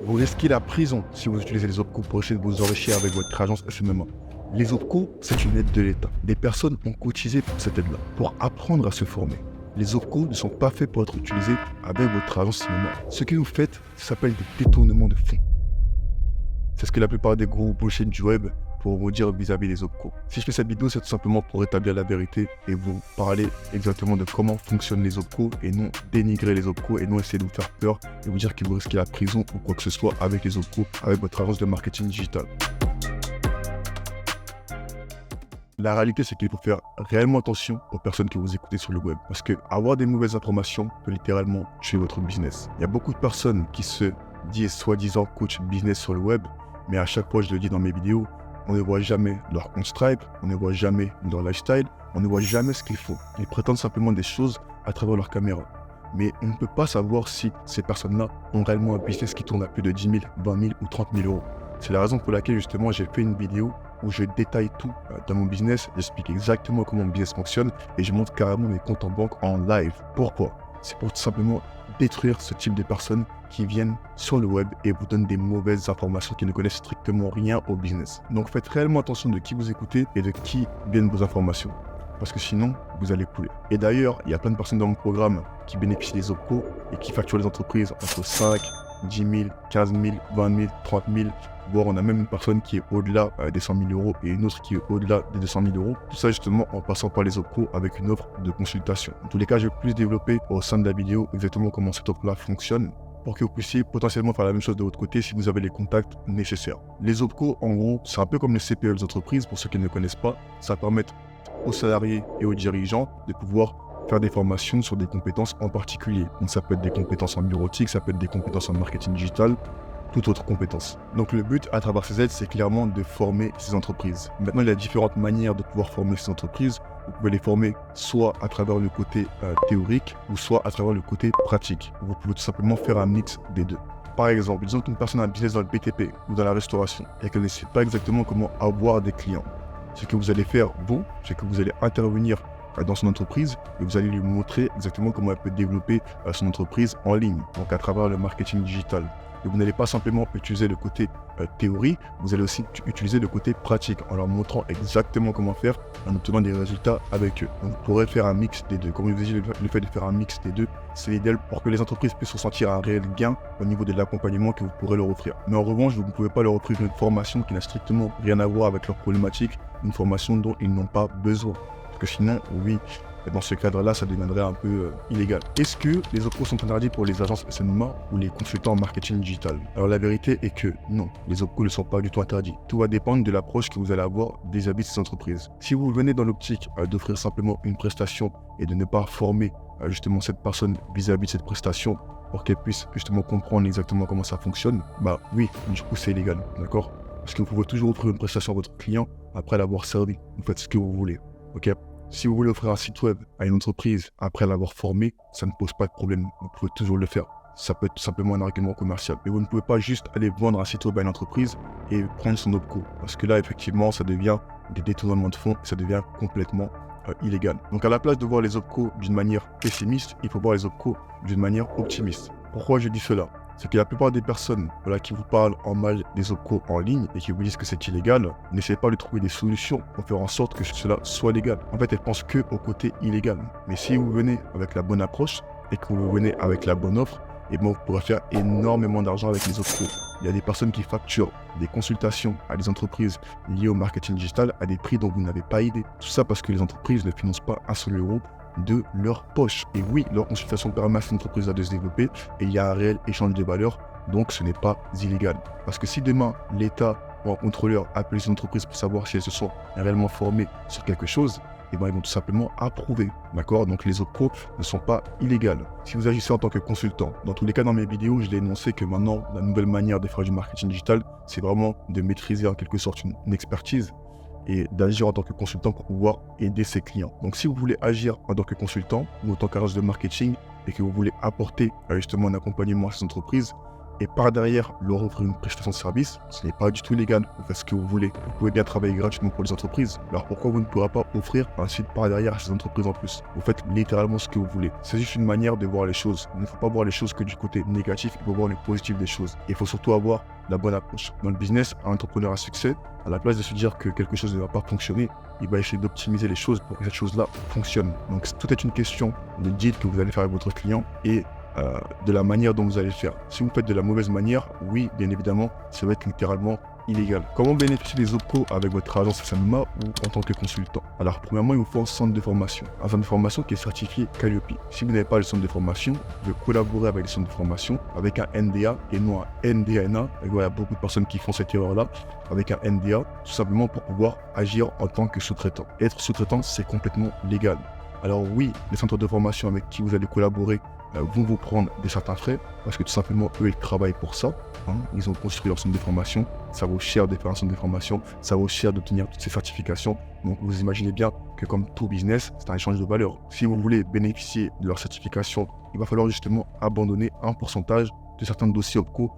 Vous risquez la prison si vous utilisez les OPCO pour essayer de vous enrichir avec votre agence SMMA. Les OPCO, c'est une aide de l'État. Des personnes ont cotisé pour cette aide-là, pour apprendre à se former. Les OPCO ne sont pas faits pour être utilisés avec votre agence SMMA. Ce que vous faites, ça s'appelle des détournements de fonds. C'est ce que la plupart des gros bullshit du web pour vous dire vis-à-vis des OPCO. Si je fais cette vidéo, c'est tout simplement pour établir la vérité et vous parler exactement de comment fonctionnent les OPCO et non dénigrer les OPCO et non essayer de vous faire peur et vous dire que vous risquez la prison ou quoi que ce soit avec les OPCO, avec votre agence de marketing digital. La réalité, c'est qu'il faut faire réellement attention aux personnes que vous écoutez sur le web. Parce que avoir des mauvaises informations peut littéralement tuer votre business. Il y a beaucoup de personnes qui se disent soi-disant coach business sur le web, mais à chaque fois, je le dis dans mes vidéos, on ne voit jamais leur compte Stripe, on ne voit jamais leur lifestyle, on ne voit jamais ce qu'il faut. Ils prétendent simplement des choses à travers leur caméra. Mais on ne peut pas savoir si ces personnes-là ont réellement un business qui tourne à plus de 10 000, 20 000 ou 30 000 euros. C'est la raison pour laquelle justement j'ai fait une vidéo où je détaille tout dans mon business, j'explique exactement comment mon business fonctionne et je montre carrément mes comptes en banque en live. Pourquoi? C'est pour tout simplement détruire ce type de personnes qui viennent sur le web et vous donnent des mauvaises informations, qui ne connaissent strictement rien au business. Donc faites réellement attention de qui vous écoutez et de qui viennent vos informations. Parce que sinon, vous allez couler. Et d'ailleurs, il y a plein de personnes dans mon programme qui bénéficient des OPCO et qui facturent les entreprises entre 5, 10 000, 15 000, 20 000, 30 000, voire on a même une personne qui est au-delà des 100 000 euros et une autre qui est au-delà des 200 000 euros. Tout ça justement en passant par les OPCO avec une offre de consultation. En tous les cas, je vais plus développer au sein de la vidéo exactement comment cette offre-là fonctionne pour que vous puissiez potentiellement faire la même chose de votre côté si vous avez les contacts nécessaires. Les OPCO, en gros, c'est un peu comme les CPE des entreprises, pour ceux qui ne connaissent pas. Ça permet aux salariés et aux dirigeants de pouvoir faire des formations sur des compétences en particulier. Donc ça peut être des compétences en bureautique, ça peut être des compétences en marketing digital, toute autre compétence. Donc le but à travers ces aides, c'est clairement de former ces entreprises. Maintenant, il y a différentes manières de pouvoir former ces entreprises. Vous pouvez les former soit à travers le côté théorique ou soit à travers le côté pratique. Vous pouvez tout simplement faire un mix des deux. Par exemple, disons qu'une personne a un business dans le BTP ou dans la restauration et qu'elle ne sait pas exactement comment avoir des clients. Ce que vous allez faire, vous, c'est que vous allez intervenir dans son entreprise et vous allez lui montrer exactement comment elle peut développer son entreprise en ligne, donc à travers le marketing digital. Et vous n'allez pas simplement utiliser le côté théorie, vous allez aussi utiliser le côté pratique en leur montrant exactement comment faire en obtenant des résultats avec eux. Donc vous pourrez faire un mix des deux. Comme je vous ai dit, le fait de faire un mix des deux, c'est l'idéal pour que les entreprises puissent ressentir un réel gain au niveau de l'accompagnement que vous pourrez leur offrir. Mais en revanche, vous ne pouvez pas leur offrir une formation qui n'a strictement rien à voir avec leurs problématiques, une formation dont ils n'ont pas besoin. Parce que sinon, oui, dans ce cadre-là, ça deviendrait un peu illégal. Est-ce que les OPCO sont interdits pour les agences SMMA ou les consultants en marketing digital? Alors la vérité est que non, les OPCO ne sont pas du tout interdits. Tout va dépendre de l'approche que vous allez avoir vis-à-vis de ces entreprises. Si vous venez dans l'optique d'offrir simplement une prestation et de ne pas former justement cette personne vis-à-vis de cette prestation pour qu'elle puisse justement comprendre exactement comment ça fonctionne, bah oui, du coup c'est illégal, d'accord? Parce que vous pouvez toujours offrir une prestation à votre client après l'avoir servi. Vous faites ce que vous voulez, ok? Si vous voulez offrir un site web à une entreprise après l'avoir formé, ça ne pose pas de problème. Vous pouvez toujours le faire. Ça peut être tout simplement un argument commercial. Mais vous ne pouvez pas juste aller vendre un site web à une entreprise et prendre son OPCO. Parce que là, effectivement, ça devient des détournements de fonds et ça devient complètement illégal. Donc à la place de voir les OPCO d'une manière pessimiste, il faut voir les OPCO d'une manière optimiste. Pourquoi je dis cela? C'est que la plupart des personnes qui vous parlent en mal des OPCO en ligne et qui vous disent que c'est illégal, n'essayez pas de trouver des solutions pour faire en sorte que cela soit légal. En fait, elles pensent que au côté illégal. Mais si vous venez avec la bonne approche et que vous venez avec la bonne offre, et bien vous pourrez faire énormément d'argent avec les OPCO. Il y a des personnes qui facturent des consultations à des entreprises liées au marketing digital à des prix dont vous n'avez pas idée. Tout ça parce que les entreprises ne financent pas un seul euro de leur poche. Et oui, leur consultation permet à cette entreprise de se développer et il y a un réel échange de valeurs, donc ce n'est pas illégal. Parce que si demain, l'État ou un contrôleur appelle les entreprises pour savoir si elles se sont réellement formées sur quelque chose, et ben ils vont tout simplement approuver, d'accord? Donc les OPCO ne sont pas illégales. Si vous agissez en tant que consultant, dans tous les cas dans mes vidéos, je l'ai énoncé que maintenant, la nouvelle manière de faire du marketing digital, c'est vraiment de maîtriser en quelque sorte une expertise et d'agir en tant que consultant pour pouvoir aider ses clients. Donc si vous voulez agir en tant que consultant ou en tant qu'agence de marketing et que vous voulez apporter justement un accompagnement à ces entreprises, et par derrière leur offrir une prestation de service, ce n'est pas du tout illégal. Vous faites ce que vous voulez. Vous pouvez bien travailler gratuitement pour les entreprises. Alors pourquoi vous ne pourrez pas offrir ensuite par derrière à ces entreprises en plus? Vous faites littéralement ce que vous voulez. C'est juste une manière de voir les choses. Il ne faut pas voir les choses que du côté négatif, il faut voir le positif des choses. Il faut surtout avoir la bonne approche. Dans le business, un entrepreneur à succès, à la place de se dire que quelque chose ne va pas fonctionner, il va essayer d'optimiser les choses pour que cette chose-là fonctionne. Donc tout est une question de deal que vous allez faire avec votre client et de la manière dont vous allez le faire. Si vous faites de la mauvaise manière, oui, bien évidemment, ça va être littéralement illégal. Comment bénéficier des OPCO avec votre agence SMA ou en tant que consultant? Alors, premièrement, il vous faut un centre de formation. Un centre de formation qui est certifié Calliope. Si vous n'avez pas le centre de formation, vous pouvez collaborer avec les centres de formation avec un NDA et non un NDNA. Et voilà, il y a beaucoup de personnes qui font cette erreur-là avec un NDA, tout simplement pour pouvoir agir en tant que sous-traitant. Être sous-traitant, c'est complètement légal. Alors oui, les centres de formation avec qui vous allez collaborer vont vous prendre des certains frais parce que tout simplement eux ils travaillent pour ça, ils ont construit leur centre de formation, ça vaut cher de faire un centre de formation, ça vaut cher d'obtenir toutes ces certifications, donc vous imaginez bien que comme tout business c'est un échange de valeur. Si vous voulez bénéficier de leur certification, il va falloir justement abandonner un pourcentage de certains dossiers OPCO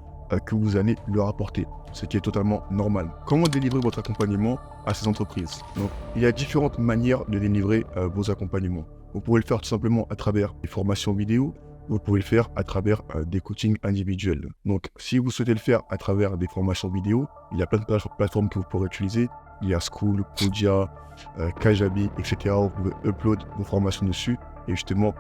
que vous allez leur apporter, ce qui est totalement normal. Comment délivrer votre accompagnement à ces entreprises? Donc, il y a différentes manières de délivrer vos accompagnements. Vous pouvez le faire tout simplement à travers des formations vidéo, vous pouvez le faire à travers des coachings individuels. Donc, si vous souhaitez le faire à travers des formations vidéo, il y a plein de plateformes que vous pourrez utiliser. Il y a School, Podia, Kajabi, etc. Vous pouvez upload vos formations dessus et justement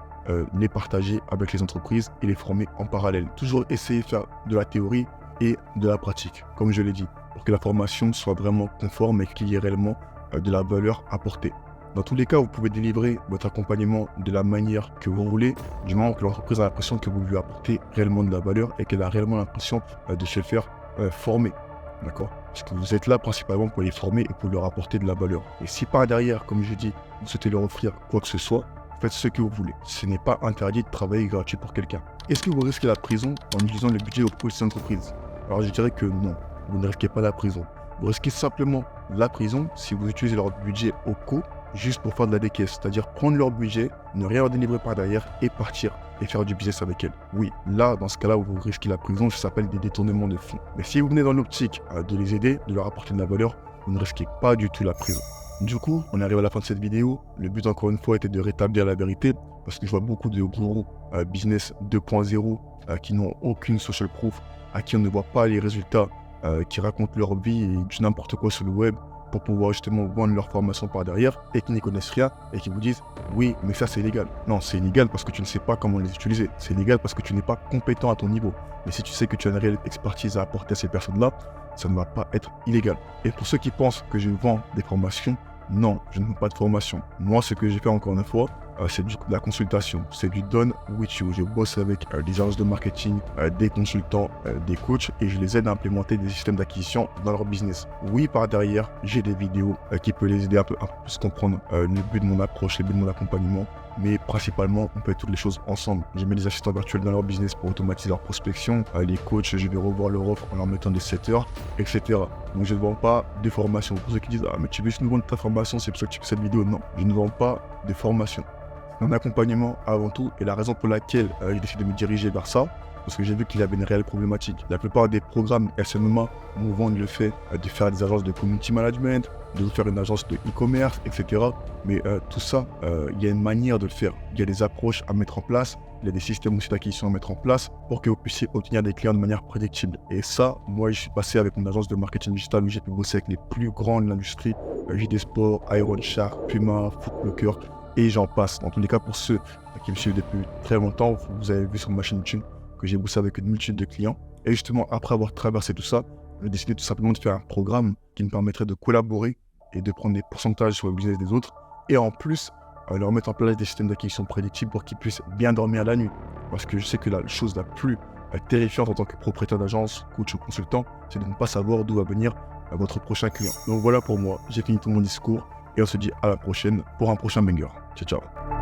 les partager avec les entreprises et les former en parallèle. Toujours essayer de faire de la théorie et de la pratique, comme je l'ai dit, pour que la formation soit vraiment conforme et qu'il y ait réellement de la valeur apportée. Dans tous les cas, vous pouvez délivrer votre accompagnement de la manière que vous voulez, du moment que l'entreprise a l'impression que vous lui apportez réellement de la valeur et qu'elle a réellement l'impression de se faire former. D'accord? Parce que vous êtes là principalement pour les former et pour leur apporter de la valeur. Et si par derrière, comme je dis, vous souhaitez leur offrir quoi que ce soit, faites ce que vous voulez. Ce n'est pas interdit de travailler gratuit pour quelqu'un. Est-ce que vous risquez la prison en utilisant le budget au profit de l'entreprise? Alors je dirais que non, vous ne risquez pas la prison. Vous risquez simplement la prison si vous utilisez leur budget au co juste pour faire de la décaisse, c'est-à-dire prendre leur budget, ne rien leur délivrer par derrière et partir et faire du business avec elles. Oui, là, dans ce cas-là, vous risquez la prison, ça s'appelle des détournements de fonds. Mais si vous venez dans l'optique de les aider, de leur apporter de la valeur, vous ne risquez pas du tout la prison. Du coup, on arrive à la fin de cette vidéo. Le but, encore une fois, était de rétablir la vérité, parce que je vois beaucoup de gourous business 2.0 qui n'ont aucune social proof, à qui on ne voit pas les résultats, qui racontent leur vie et du n'importe quoi sur le web, pour pouvoir justement vendre leur formation par derrière et qui n'y connaissent rien et qui vous disent oui mais ça c'est illégal. Non, c'est illégal parce que tu ne sais pas comment les utiliser, c'est illégal parce que tu n'es pas compétent à ton niveau. Mais si tu sais que tu as une réelle expertise à apporter à ces personnes-là, ça ne va pas être illégal. Et pour ceux qui pensent que je vends des formations, non, je ne vends pas de formation. Moi, ce que j'ai fait encore une fois, c'est de la consultation, c'est du done with you. Je bosse avec des agences de marketing, des consultants, des coachs et je les aide à implémenter des systèmes d'acquisition dans leur business. Oui, par derrière, j'ai des vidéos qui peuvent les aider un peu plus comprendre le but de mon approche, le but de mon accompagnement. Mais principalement, on fait toutes les choses ensemble. J'ai mis des assistants virtuels dans leur business pour automatiser leur prospection. Les coachs, je vais revoir leur offre en leur mettant des setters, etc. Donc je ne vends pas de formation. Pour ceux qui disent « Ah, mais tu veux juste nous vendre ta formation, c'est pour ça que tu fais cette vidéo ». Non, je ne vends pas de formation. Un accompagnement avant tout, et la raison pour laquelle j'ai décidé de me diriger vers ça, parce que j'ai vu qu'il y avait une réelle problématique. La plupart des programmes SMA nous vendent le fait de faire des agences de community management, de faire une agence de e-commerce, etc. Mais tout ça, il y a une manière de le faire. Il y a des approches à mettre en place, il y a des systèmes aussi d'acquisition à mettre en place pour que vous puissiez obtenir des clients de manière prédictible. Et ça, moi, je suis passé avec mon agence de marketing digital où j'ai pu bosser avec les plus grands de l'industrie, JD Sport, Iron Shark, Puma, Foot Locker, et j'en passe. Dans tous les cas, pour ceux qui me suivent depuis très longtemps, vous avez vu sur ma chaîne YouTube que j'ai bossé avec une multitude de clients. Et justement, après avoir traversé tout ça, j'ai décidé tout simplement de faire un programme qui me permettrait de collaborer et de prendre des pourcentages sur le business des autres. Et en plus, leur mettre en place des systèmes d'acquisition prédictibles pour qu'ils puissent bien dormir la nuit. Parce que je sais que la chose la plus terrifiante en tant que propriétaire d'agence, coach ou consultant, c'est de ne pas savoir d'où va venir votre prochain client. Donc voilà pour moi, j'ai fini tout mon discours et on se dit à la prochaine pour un prochain banger. Ciao, ciao.